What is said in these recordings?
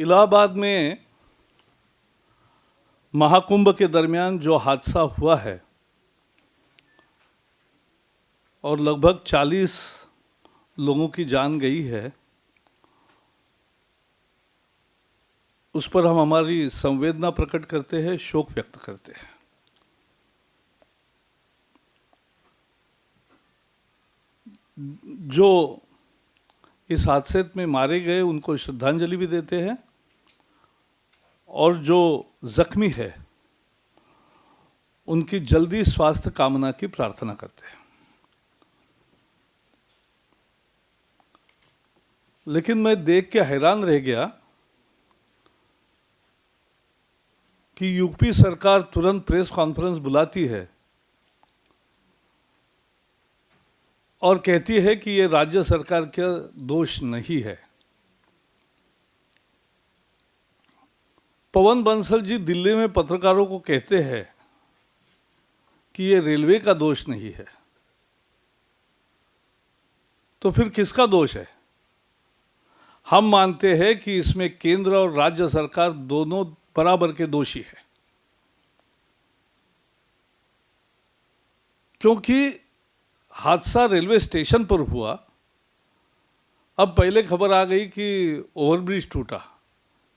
इलाहाबाद में महाकुंभ के दरमियान जो हादसा हुआ है और लगभग 40 लोगों की जान गई है, उस पर हम हमारी संवेदना प्रकट करते हैं, शोक व्यक्त करते हैं। जो इस हादसे में मारे गए उनको श्रद्धांजलि भी देते हैं और जो जख्मी है उनकी जल्दी स्वास्थ्य कामना की प्रार्थना करते हैं। लेकिन मैं देख के हैरान रह गया कि यूपी सरकार तुरंत प्रेस कॉन्फ्रेंस बुलाती है और कहती है कि ये राज्य सरकार का दोष नहीं है। पवन बंसल जी दिल्ली में पत्रकारों को कहते हैं कि ये रेलवे का दोष नहीं है, तो फिर किसका दोष है? हम मानते हैं कि इसमें केंद्र और राज्य सरकार दोनों बराबर के दोषी है, क्योंकि हादसा रेलवे स्टेशन पर हुआ। अब पहले खबर आ गई कि ओवरब्रिज टूटा,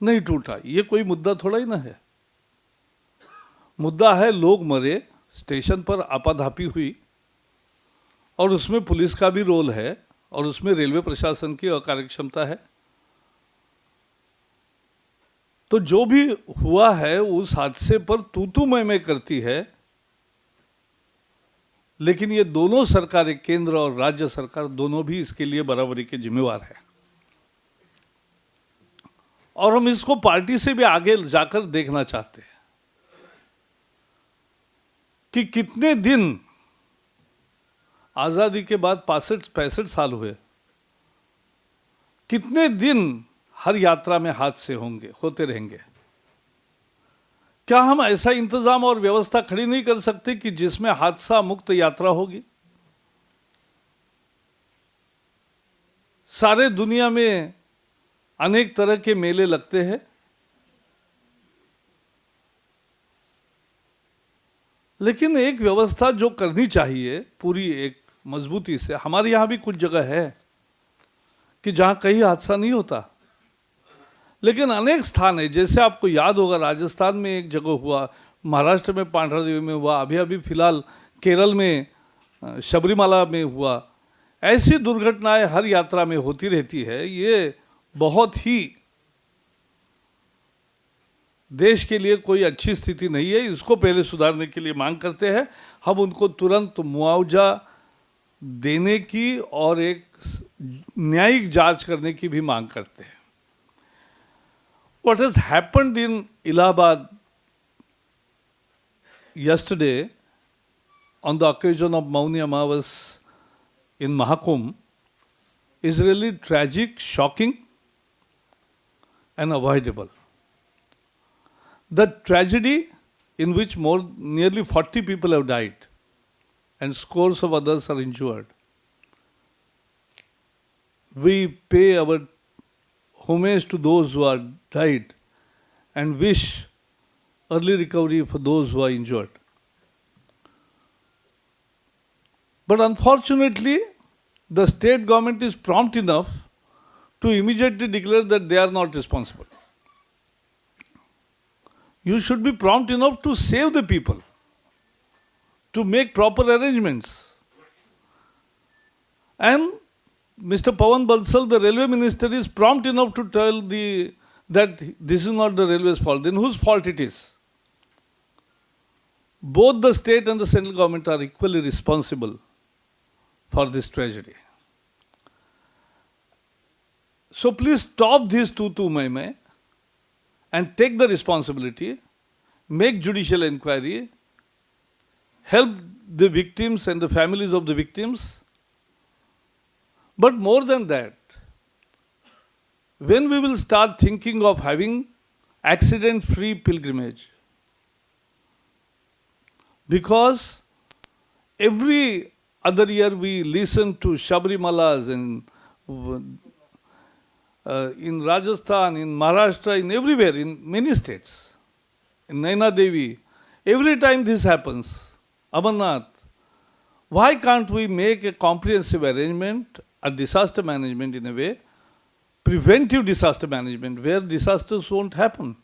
नहीं टूटा, ये कोई मुद्दा थोड़ा ही ना है। मुद्दा है लोग मरे, स्टेशन पर आपाधापी हुई और उसमें पुलिस का भी रोल है और उसमें रेलवे प्रशासन की अकार्यक्षमता है। तो जो भी हुआ है उस हादसे पर तू मैं करती है, लेकिन ये दोनों सरकारें, केंद्र और राज्य सरकार, दोनों भी इसके लिए बराबरी के जिम्मेवार है। और हम इसको पार्टी से भी आगे जाकर देखना चाहते हैं कि कितने दिन, आजादी के बाद 65 साल हुए, कितने दिन हर यात्रा में हादसे होते रहेंगे। क्या हम ऐसा इंतजाम और व्यवस्था खड़ी नहीं कर सकते कि जिसमें हादसा मुक्त यात्रा होगी? सारे दुनिया में अनेक तरह के मेले लगते हैं, लेकिन एक व्यवस्था जो करनी चाहिए पूरी एक मजबूती से। हमारे यहां भी कुछ जगह है कि जहां कहीं हादसा नहीं होता, लेकिन अनेक स्थान है, जैसे आपको याद होगा राजस्थान में एक जगह हुआ, महाराष्ट्र में पांड्रादेवी में हुआ, अभी अभी फिलहाल केरल में शबरीमला में हुआ। ऐसी दुर्घटनाएं हर यात्रा में होती रहती है। ये बहुत ही देश के लिए कोई अच्छी स्थिति नहीं है। इसको पहले सुधारने के लिए मांग करते हैं। हम उनको तुरंत मुआवजा देने की और एक न्यायिक जांच करने की भी मांग करते हैं। What has happened in Allahabad yesterday on the occasion of Mauni Amavas in Mahakumbh is really tragic, shocking, and avoidable. The tragedy in which nearly 40 people have died and scores of others are injured. We pay our homage to those who are died and wish early recovery for those who are injured. But unfortunately, the state government is prompt enough to immediately declare that they are not responsible. You should be prompt enough to save the people, to make proper arrangements. And Mr. Pawan Bansal, the railway minister, is prompt enough to tell that this is not the railway's fault. Then whose fault it is? Both the state and the central government are equally responsible for this tragedy. So please stop this tu mai and take the responsibility, make judicial inquiry, help the victims and the families of the victims. But more than that, when we will start thinking of having accident-free pilgrimage, because every other year we listen to Shabrimalas and in Rajasthan, in Maharashtra, in everywhere, in many states, in Naina Devi, every time this happens, Amarnath, why can't we make a comprehensive arrangement, a disaster management in a way, preventive disaster management, where disasters won't happen?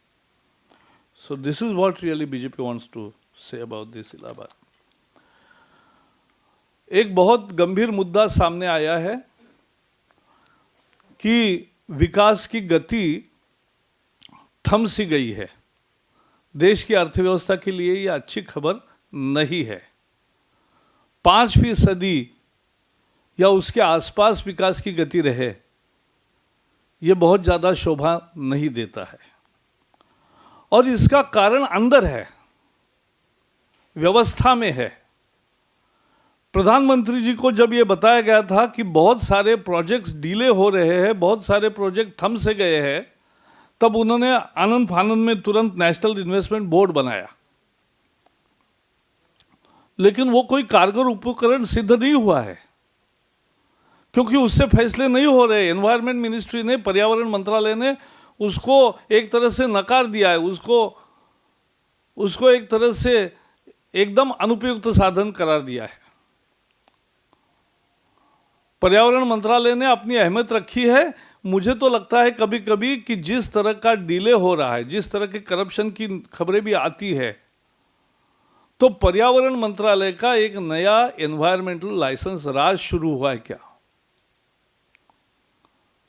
So this is what really BJP wants to say about this Allahabad. एक बहुत गंभीर मुद्दा सामने आया है कि विकास की गति थम सी गई है. देश की अर्थव्यवस्था के लिए यह अच्छी खबर नहीं है. 5% या उसके आसपास विकास की गति रहे, यह बहुत ज्यादा शोभा नहीं देता है. और इसका कारण अंदर है, व्यवस्था में है. प्रधानमंत्री जी को जब यह बताया गया था कि बहुत सारे प्रोजेक्ट्स डिले हो रहे हैं, बहुत सारे प्रोजेक्ट थम से गए हैं, तब उन्होंने आनंद फानंद में तुरंत नेशनल इन्वेस्टमेंट बोर्ड बनाया. लेकिन वो कोई कारगर उपकरण सिद्ध नहीं हुआ है, क्योंकि उससे फैसले नहीं हो रहे. एनवायरमेंट मिनिस्ट्री ने, पर्यावरण मंत्रालय ने उसको एक तरह से नकार दिया है, उसको एक तरह से एकदम अनुपयुक्त साधन करार दिया है. पर्यावरण मंत्रालय ने अपनी अहमियत रखी है. मुझे तो लगता है कभी कभी कि जिस तरह का डिले हो रहा है, जिस तरह के करप्शन की खबरें भी आती है, तो पर्यावरण मंत्रालय का एक नया एनवायरमेंटल लाइसेंस राज शुरू हुआ है क्या,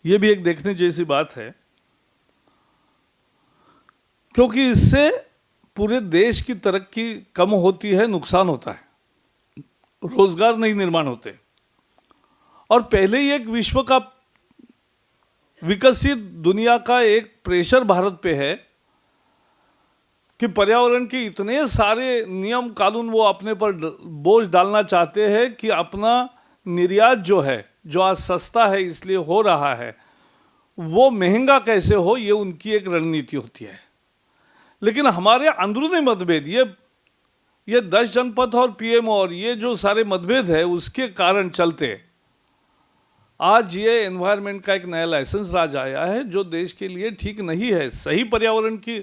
यह भी एक देखने जैसी बात है. क्योंकि इससे पूरे देश की तरक्की कम होती है, नुकसान होता है, रोजगार नहीं निर्माण होते. और पहले ही एक विश्व का विकसित दुनिया का एक प्रेशर भारत पे है कि पर्यावरण के इतने सारे नियम कानून वो अपने पर बोझ डालना चाहते हैं कि अपना निर्यात जो है, जो आज सस्ता है इसलिए हो रहा है, वो महंगा कैसे हो, ये उनकी एक रणनीति होती है. लेकिन हमारे अंदरूनी मतभेद, ये 10 जनपद और पीएमओ और ये जो सारे मतभेद है, उसके कारण चलते आज ये एनवायरनमेंट का एक नया लाइसेंस राज आया है, जो देश के लिए ठीक नहीं है. सही पर्यावरण की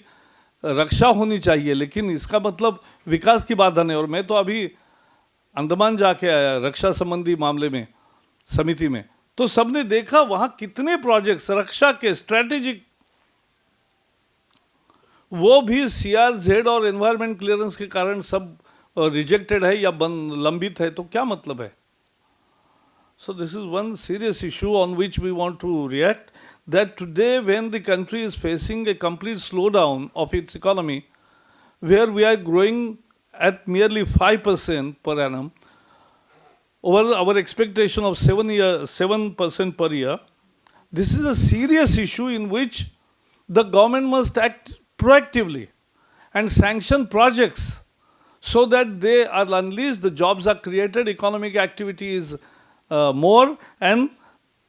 रक्षा होनी चाहिए, लेकिन इसका मतलब विकास की बाधा नहीं. और मैं तो अभी अंडमान जाके आया रक्षा संबंधी मामले में, समिति में, तो सबने देखा वहां कितने प्रोजेक्ट्स रक्षा के स्ट्रेटेजिक, वो भी CRZ और एनवायरमेंट क्लियरेंस के कारण सब रिजेक्टेड है या लंबित है. तो क्या मतलब है? So this is one serious issue on which we want to react, that today when the country is facing a complete slowdown of its economy, where we are growing at merely 5% per annum, over our expectation of 7% per year, this is a serious issue in which the government must act proactively and sanction projects so that they are unleashed, the jobs are created, economic activity is more, and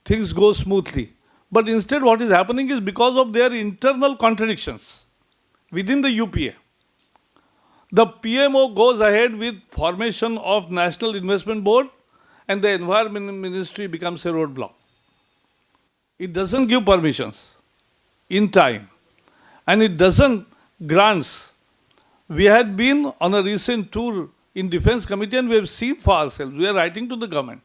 things go smoothly. But instead what is happening is, because of their internal contradictions within the UPA, the PMO goes ahead with formation of National Investment Board and the Environment Ministry becomes a roadblock. It doesn't give permissions in time and it doesn't grants. We had been on a recent tour in Defense Committee and we have seen for ourselves, we are writing to the government.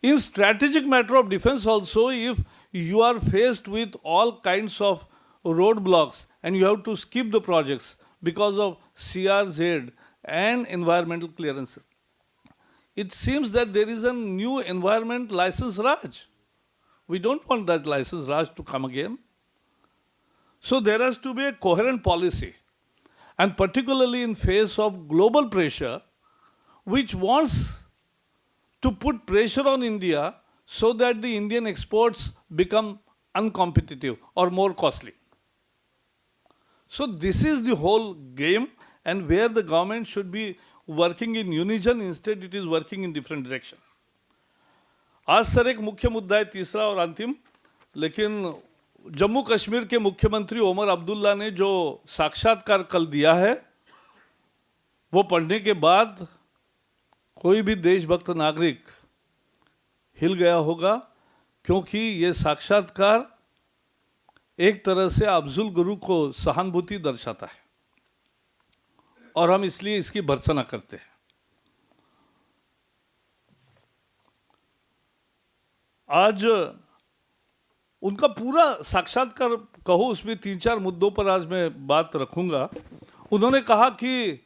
In strategic matter of defense also, if you are faced with all kinds of roadblocks and you have to skip the projects because of CRZ and environmental clearances, it seems that there is a new environment license Raj. We don't want that license Raj to come again. So there has to be a coherent policy, and particularly in face of global pressure, which wants to put pressure on India so that the Indian exports become uncompetitive or more costly. So this is the whole game, and where the government should be working in unison, instead it is working in different direction. आज sir एक मुख्य मुद्दा है, तीसरा और अंतिम, लेकिन जम्मू कश्मीर के मुख्यमंत्री ओमर अब्दुल्ला ने जो साक्षात्कार कल दिया है, वो पढ़ने के बाद कोई भी देशभक्त नागरिक हिल गया होगा, क्योंकि ये साक्षात्कार एक तरह से अफजल गुरु को सहानुभूति दर्शाता है और हम इसलिए इसकी भर्त्सना करते हैं। आज उनका पूरा साक्षात्कार कहो, उसमें 3-4 मुद्दों पर आज मैं बात रखूंगा। उन्होंने कहा कि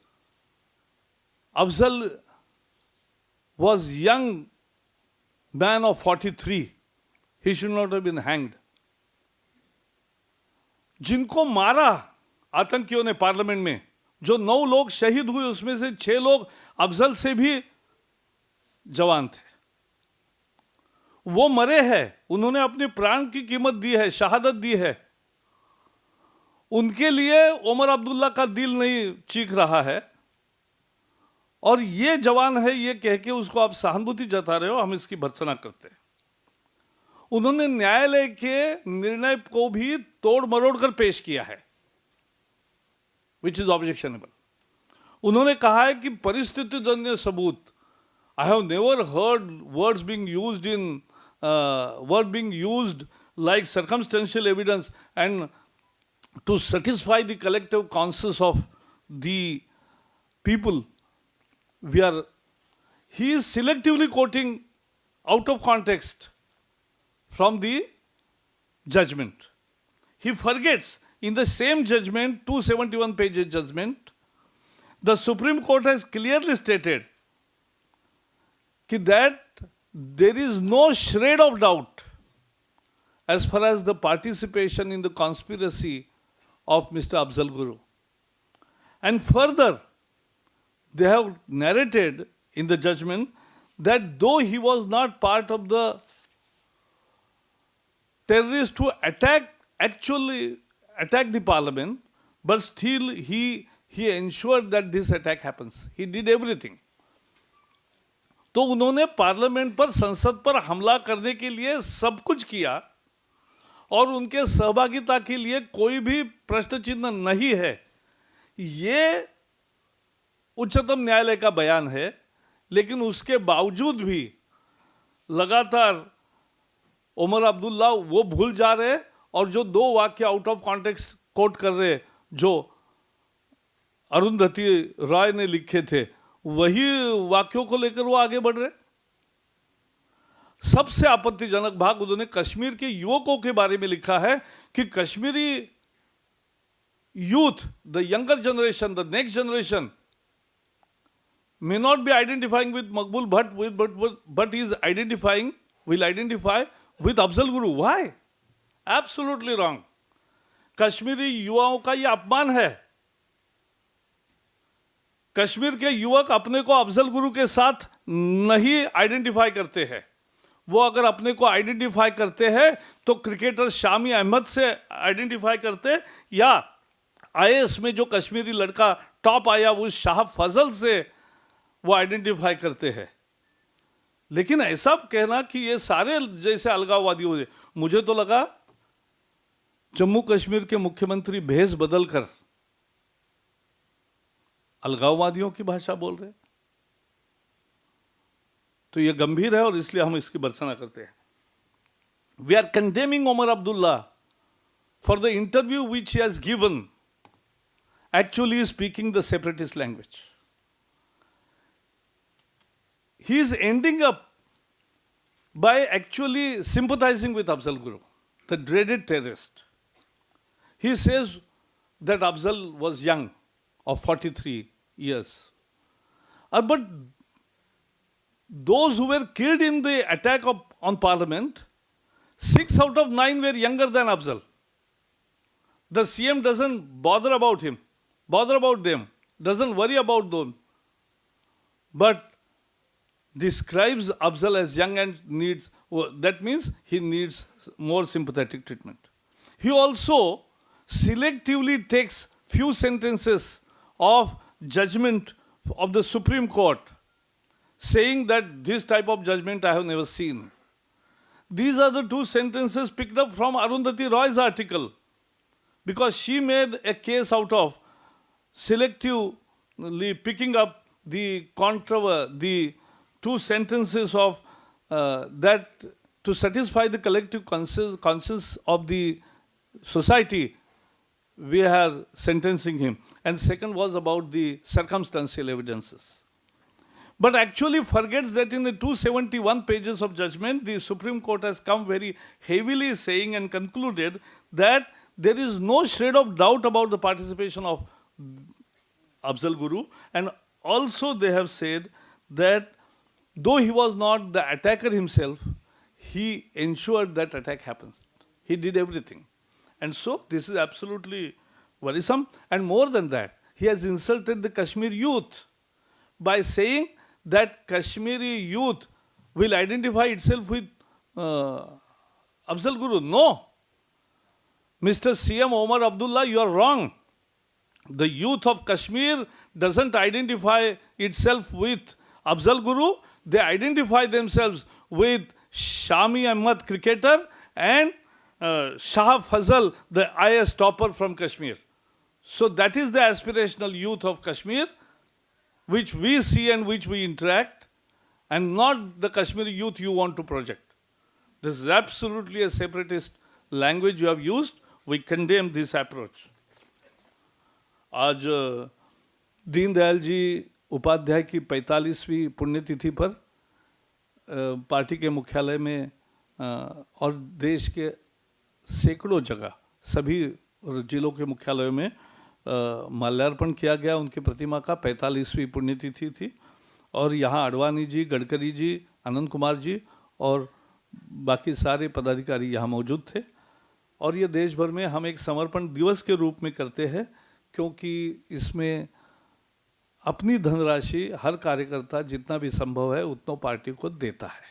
Afzal was young man of 43, he should not have been hanged. जिनको मारा आतंकियों ने पार्लियामेंट में, जो 9 लोग शहीद हुए उसमें से 6 लोग अफजल से भी जवान थे, वो मरे हैं, उन्होंने अपने प्राण की कीमत दी है, शहादत दी है। उनके लिए उमर अब्दुल्ला का दिल नहीं चीख रहा है और ये जवान है ये कह के उसको आप सहानुभूति जता रहे हो, हम इसकी भर्त्सना करते हैं। उन्होंने न्यायालय के निर्णय को भी तोड़ मरोड़ कर पेश किया है, विच इज ऑब्जेक्शनेबल। उन्होंने कहा है कि परिस्थिति जन्य सबूत, I have never heard words being used like circumstantial evidence and to satisfy the collective conscience of the people. He is selectively quoting out of context from the judgment. He forgets in the same judgment, 271 pages judgment, the Supreme Court has clearly stated that there is no shred of doubt as far as the participation in the conspiracy of Mr. Afzal Guru. And further, they have narrated in the judgment that though he was not part of the terrorists who actually attacked the parliament, but still he ensured that this attack happens. He did everything. तो उन्होंने parliament पर, संसद पर हमला करने के लिए सब कुछ किया और उनके सहभागिता के लिए कोई भी प्रश्न चिन्ह नहीं है। ये उच्चतम न्यायालय का बयान है, लेकिन उसके बावजूद भी लगातार उमर अब्दुल्ला वो भूल जा रहे और जो 2 वाक्य आउट ऑफ कॉन्टेक्स्ट कोट कर रहे, जो अरुंधति रॉय ने लिखे थे, वही वाक्यों को लेकर वो आगे बढ़ रहे। सबसे आपत्तिजनक भाग उन्होंने कश्मीर के युवकों के बारे में लिखा है कि Kashmiri youth, the younger generation, the next generation may not be identifying with Maqbul Bhatt, but is will identify with Afzal Guru. Why? Absolutely wrong. Kashmiri युवाओं का यह अपमान है। कश्मीर के युवक अपने को अफजल गुरु के साथ नहीं आइडेंटिफाई करते हैं। वो अगर अपने को आइडेंटिफाई करते हैं तो क्रिकेटर शामी अहमद से आइडेंटिफाई करते, या आईएएस में जो कश्मीरी लड़का टॉप आया उस शाह फजल से वो आइडेंटिफाई करते हैं। लेकिन ऐसा कहना कि ये सारे जैसे अलगाववादी हो, मुझे तो लगा जम्मू कश्मीर के मुख्यमंत्री भेष बदलकर अलगाववादियों की भाषा बोल रहे, तो ये गंभीर है और इसलिए हम इसकी भर्त्सना करते हैं। We are condemning Omar Abdullah for the interview which he has given, actually speaking the separatist language. He is ending up by actually sympathizing with Afzal Guru, the dreaded terrorist. He says that Afzal was young, of 43 years. But those who were killed in the attack on Parliament, 6 out of 9 were younger than Afzal. The CM doesn't bother about them, doesn't worry about them, but describes Afzal as young and needs, that means he needs more sympathetic treatment. He also selectively takes few sentences of judgment of the Supreme Court, saying that this type of judgment I have never seen. These are the 2 sentences picked up from Arundhati Roy's article, because she made a case out of selectively picking up the 2 sentences of that to satisfy the collective conscience of the society we are sentencing him. And second was about the circumstantial evidences. But actually forgets that in the 271 pages of judgment, the Supreme Court has come very heavily saying and concluded that there is no shred of doubt about the participation of Afzal Guru. And also they have said that though he was not the attacker himself, he ensured that attack happens. He did everything. And so this is absolutely worrisome. And more than that, he has insulted the Kashmir youth by saying that Kashmiri youth will identify itself with Afzal Guru. No. Mr. CM Omar Abdullah, you are wrong. The youth of Kashmir doesn't identify itself with Afzal Guru. They identify themselves with Shami Ahmad cricketer and Shah Fazal, the IS topper from Kashmir. So that is the aspirational youth of Kashmir, which we see and which we interact, and not the Kashmiri youth you want to project. This is absolutely a separatist language you have used. We condemn this approach. आज दीनदयाल जी उपाध्याय की 45वीं पुण्यतिथि पर party के मुख्यालय में और देश के सैकड़ों जगह सभी जिलों के मुख्यालयों में माल्यार्पण किया गया उनकी प्रतिमा का। 45वीं पुण्यतिथि थी और यहाँ आडवाणी जी, गडकरी जी, आनंद कुमार जी और बाकी सारे पदाधिकारी यहाँ मौजूद थे। और ये देश भर में हम एक समर्पण दिवस के रूप में करते हैं, क्योंकि इसमें अपनी धनराशि हर कार्यकर्ता जितना भी संभव है उतना पार्टी को देता है।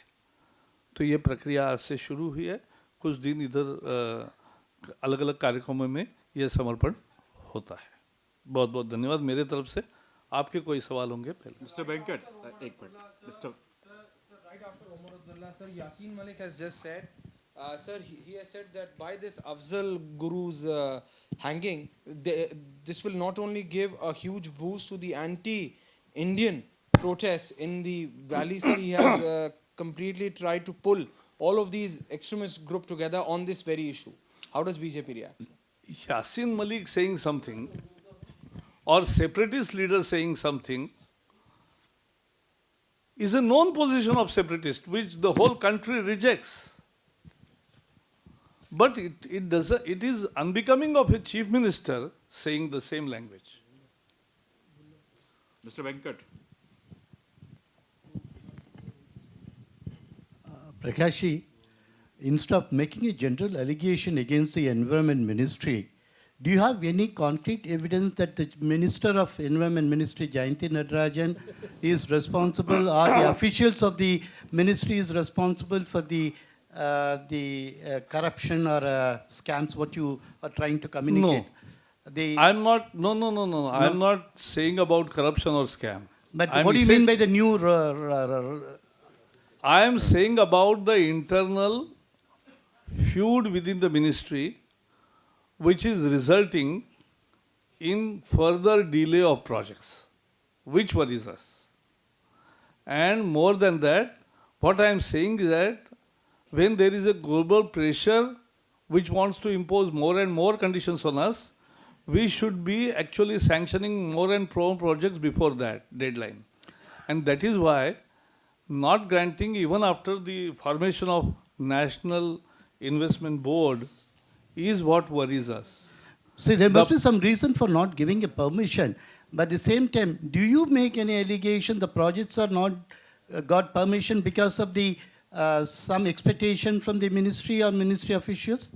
तो ये प्रक्रिया आज से शुरू हुई है। कुछ दिन इधर अलग अलग कार्यक्रमों में ये समर्पण होता है। बहुत बहुत धन्यवाद मेरे तरफ से। आपके कोई सवाल होंगे पहले? Mr. Venkat, एक minute. Mr. Sir, right after Omar Abdullah, sir, Yasin Malik has just said, sir, he has said that by this Afzal Guru's hanging, this will not only give a huge boost to the anti-Indian protests in the valley, sir, he has completely tried to pull all of these extremist group together on this very issue. How does BJP react, sir? Yasin Malik saying something or separatist leader saying something is a known position of separatist which the whole country rejects. But it is unbecoming of a chief minister saying the same language. Mr. Venkat. Prakashi, instead of making a general allegation against the Environment Ministry, do you have any concrete evidence that the Minister of Environment Ministry, Jayanti Natarajan, is responsible, or the officials of the ministry is responsible for the corruption or scams, what you are trying to communicate? No. I'm not, no. I'm not saying about corruption or scam. But what do you mean by the new... I am saying about the internal feud within the ministry, which is resulting in further delay of projects, which worries us. And more than that, what I am saying is that when there is a global pressure which wants to impose more and more conditions on us, we should be actually sanctioning more and more projects before that deadline. And that is why not granting even after the formation of National Investment Board is what worries us. See, there must be some reason for not giving a permission. But at the same time, do you make any allegation the projects are not got permission because of the some expectation from the ministry or ministry officials?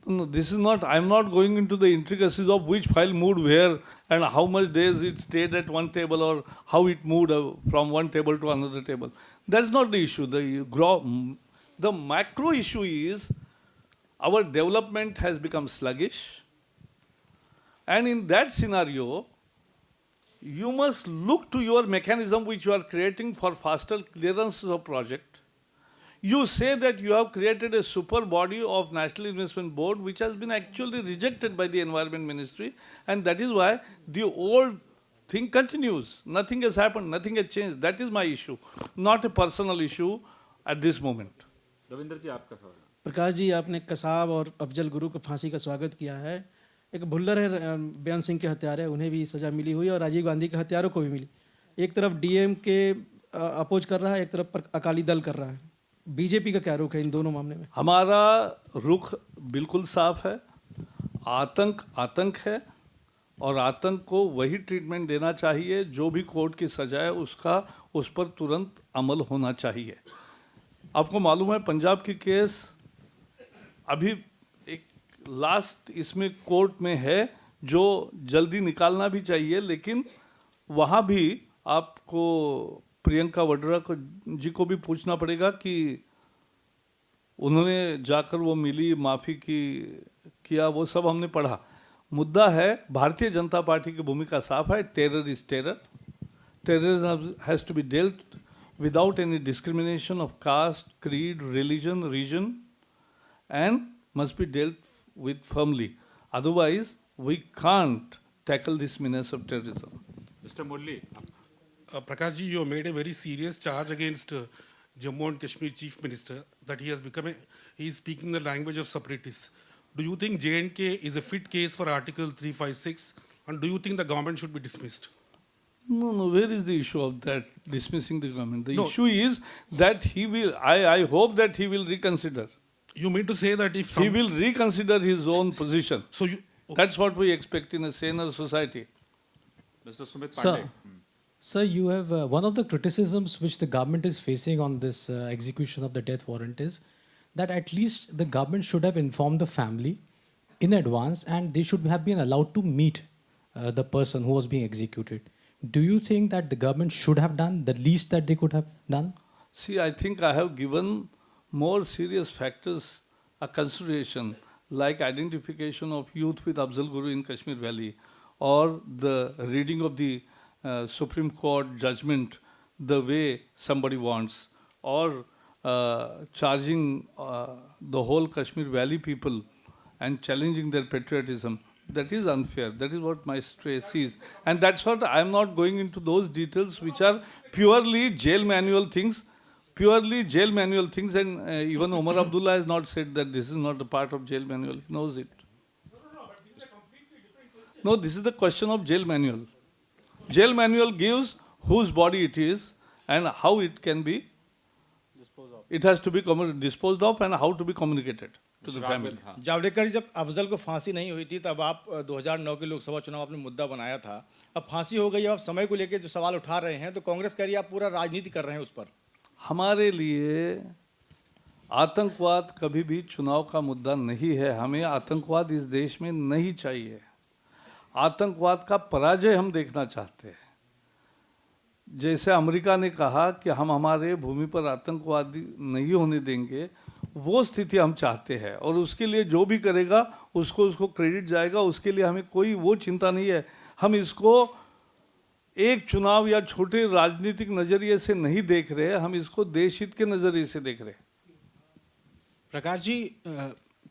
No, this is not, I'm not going into the intricacies of which file moved where and how much days it stayed at one table or how it moved from one table to another table. That's not the issue. The macro issue is our development has become sluggish. And in that scenario, you must look to your mechanism which you are creating for faster clearances of project. You say that you have created a super body of National Investment Board which has been actually rejected by the Environment Ministry, and that is why the old thing continues. Nothing has happened, nothing has changed. That is my issue, not a personal issue at this moment. Ravindra ji आपका सवाल। प्रकाश जी, आपने कसाब और अफजल गुरु को फांसी का स्वागत किया है। एक भुल्लर है, बेअंत सिंह के हत्यारे, उन्हें भी सज़ा मिली हुई है और राजीव गांधी के हत्यारों को भी मिली। एक तरफ डीएम के अपोज कर रहा है, एक तरफ अकाली दल कर रहा है। बीजेपी का क्या रुख है इन दोनों मामले में? हमारा रुख बिल्कुल साफ है। आतंक आतंक है और आतंक को वही ट्रीटमेंट देना चाहिए जो भी कोर्ट की सजा है उसका उस पर तुरंत अमल होना चाहिए। आपको मालूम है पंजाब की केस अभी एक लास्ट इसमें कोर्ट में है जो जल्दी निकालना भी चाहिए, लेकिन वहाँ भी आपको प्रियंका वड्रा जी को भी पूछना पड़ेगा कि उन्होंने जाकर वो मिली, माफ़ी की किया, वो सब हमने पढ़ा। मुद्दा है भारतीय जनता पार्टी की भूमिका साफ है। Terror is terror. Terrorism has to be dealt without any discrimination of caste, creed, religion, region, and must be dealt with firmly. Otherwise, we can't tackle this menace of terrorism. Mr. Murli, Prakash ji, you made a very serious charge against Jammu and Kashmir Chief Minister that he is speaking the language of separatists. Do you think J&K is a fit case for Article 356, and do you think the government should be dismissed? No, where is the issue of that dismissing the government? The No. issue is that he will, I hope that he will reconsider. You mean to say that if He will reconsider his own position. so you That's what we expect in a saner society. Mr. Sumit Sir, Pandey. sir, you have one of the criticisms which the government is facing on this execution of the death warrant is that at least the government should have informed the family in advance and they should have been allowed to meet the person who was being executed. Do you think that the government should have done the least that they could have done? See, I think I have given more serious factors a consideration, like identification of youth with Afzal Guru in Kashmir Valley, or the reading of the Supreme Court judgment the way somebody wants, or charging the whole Kashmir Valley people and challenging their patriotism. That is unfair. That is what my stress is. And that's what I am not going into those details which are purely jail manual things. Purely jail manual things, and even Omar Abdullah has not said that this is not a part of jail manual. He knows it. No, this is the question of jail manual. Jail manual gives whose body it is and how it can be. It has to be disposed of and how to be communicated to the family. हाँ। जावड़ेकर, जब अफजल को फांसी नहीं हुई थी तब आप 2009 के लोकसभा चुनाव आपने मुद्दा बनाया था। अब फांसी हो गई, आप समय को लेकर जो सवाल उठा रहे हैं तो कांग्रेस कह रही है आप पूरा राजनीति कर रहे हैं उस पर। हमारे लिए आतंकवाद कभी भी चुनाव का मुद्दा नहीं है। हमें आतंकवाद इस देश में नहीं चाहिए। आतंकवाद का पराजय हम देखना चाहते हैं। जैसे अमेरिका ने कहा कि हम हमारे भूमि पर आतंकवादी नहीं होने देंगे, वो स्थिति हम चाहते हैं और उसके लिए जो भी करेगा उसको क्रेडिट जाएगा। उसके लिए हमें कोई वो चिंता नहीं है। हम इसको एक चुनाव या छोटे राजनीतिक नजरिए से नहीं देख रहे, हम इसको देश हित के नजरिए से देख रहे। प्रकाश जी,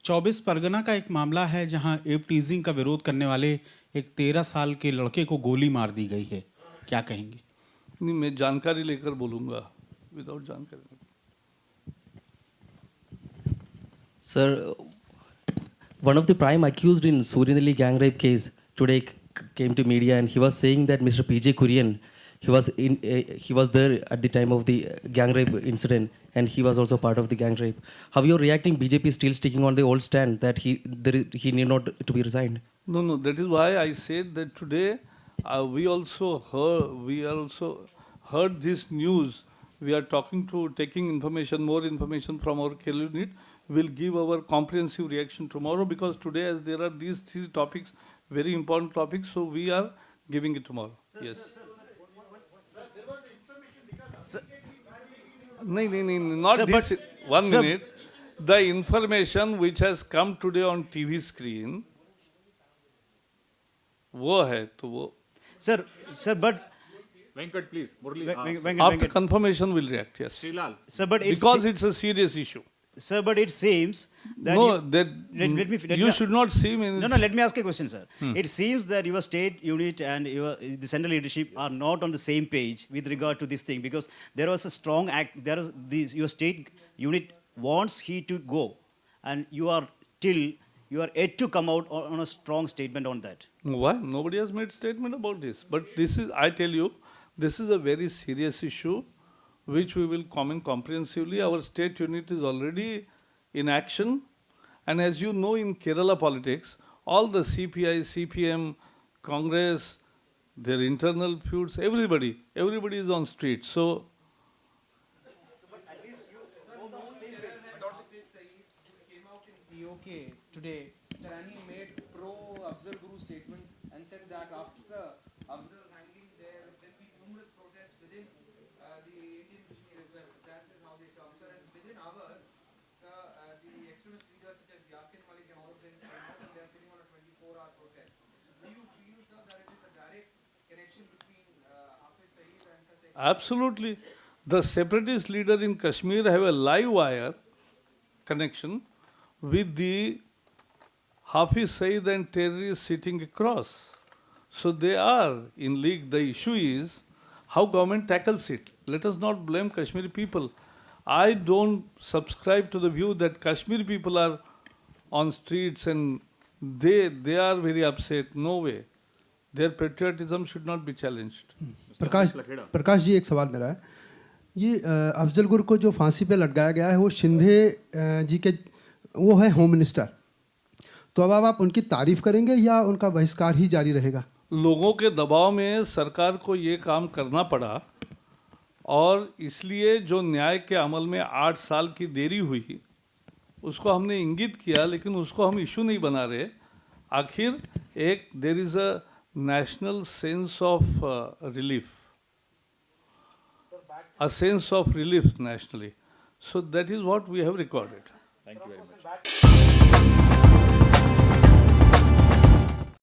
24 परगना का एक मामला है जहां एप टीजिंग का विरोध करने वाले एक 13 साल के लड़के को गोली मार दी गई है, क्या कहेंगे? नहीं, मैं जानकारी लेकर बोलूँगा, विदाउट जानकारी। Sir, one of the prime accused in Surinali gang rape case today came to media and he was saying that Mr. PJ Kurian, he was there at the time of the gang rape incident and he was also part of the gang rape. How you are reacting? BJP still sticking on the old stand that he need not to be resigned. No, that is why I said that today we also heard this news. We are taking information, more information from our Kerala unit. We'll give our comprehensive reaction tomorrow because today, as there are these three topics, very important topics, so we are giving it tomorrow. Yes. No, not Sir, this. One sir, minute. The information which has come today on TV screen, वो है तो वो. Sir, but Venkat, please. Murli. After confirmation, we'll react. Yes. Srilal. sir, but Because it's a serious issue. sir, but it seems that No, you, that let you me- should not see me. No, let me ask a question, sir. It seems that your state unit and the central leadership are not on the same page with regard to this thing because there was a strong act. Your state unit wants he to go, and you are yet to come out on a strong statement on that. Why? Nobody has made statement about this. But this is, I tell you, this is a very serious issue which we will comment comprehensively. Our state unit is already in action. And as you know, in Kerala politics, all the CPI, CPM, Congress, their internal feuds, everybody is on street. So This came out in POK today. Sir, and he made pro-Afzal Guru statements and said that after the Afzal hanging, there will be numerous protests within the Indian Kashmir as well. That is how they come, sir. And within hours, sir, the extremist leaders such as Yasin Malik and all of them came out and they are sitting on a 24-hour protest. Do you feel, sir, that it is a direct connection between Hafiz Saeed and such absolutely, the separatist leader in Kashmir have a live wire connection with the Hafiz Saeed and terrorists sitting across. So they are in league. The issue is how government tackles it. Let us not blame Kashmiri people. I don't subscribe to the view that Kashmiri people are on streets and they are very upset. No way. Their patriotism should not be challenged. Prakash ji, एक सवाल मेरा है, ये अफजल गुरु को जो फांसी पे लटकाया गया है वो शिंदे जी के वो है होम मिनिस्टर, तो अब आप उनकी तारीफ करेंगे या उनका बहिष्कार ही जारी रहेगा? लोगों के दबाव में सरकार को ये काम करना पड़ा और इसलिए जो न्याय के अमल में 8 साल की देरी हुई उसको हमने इंगित किया, लेकिन उसको हम इशू नहीं बना रहे. आखिर एक there is a national sense of relief, a sense of relief nationally. So that is what we have recorded. Thank you very much.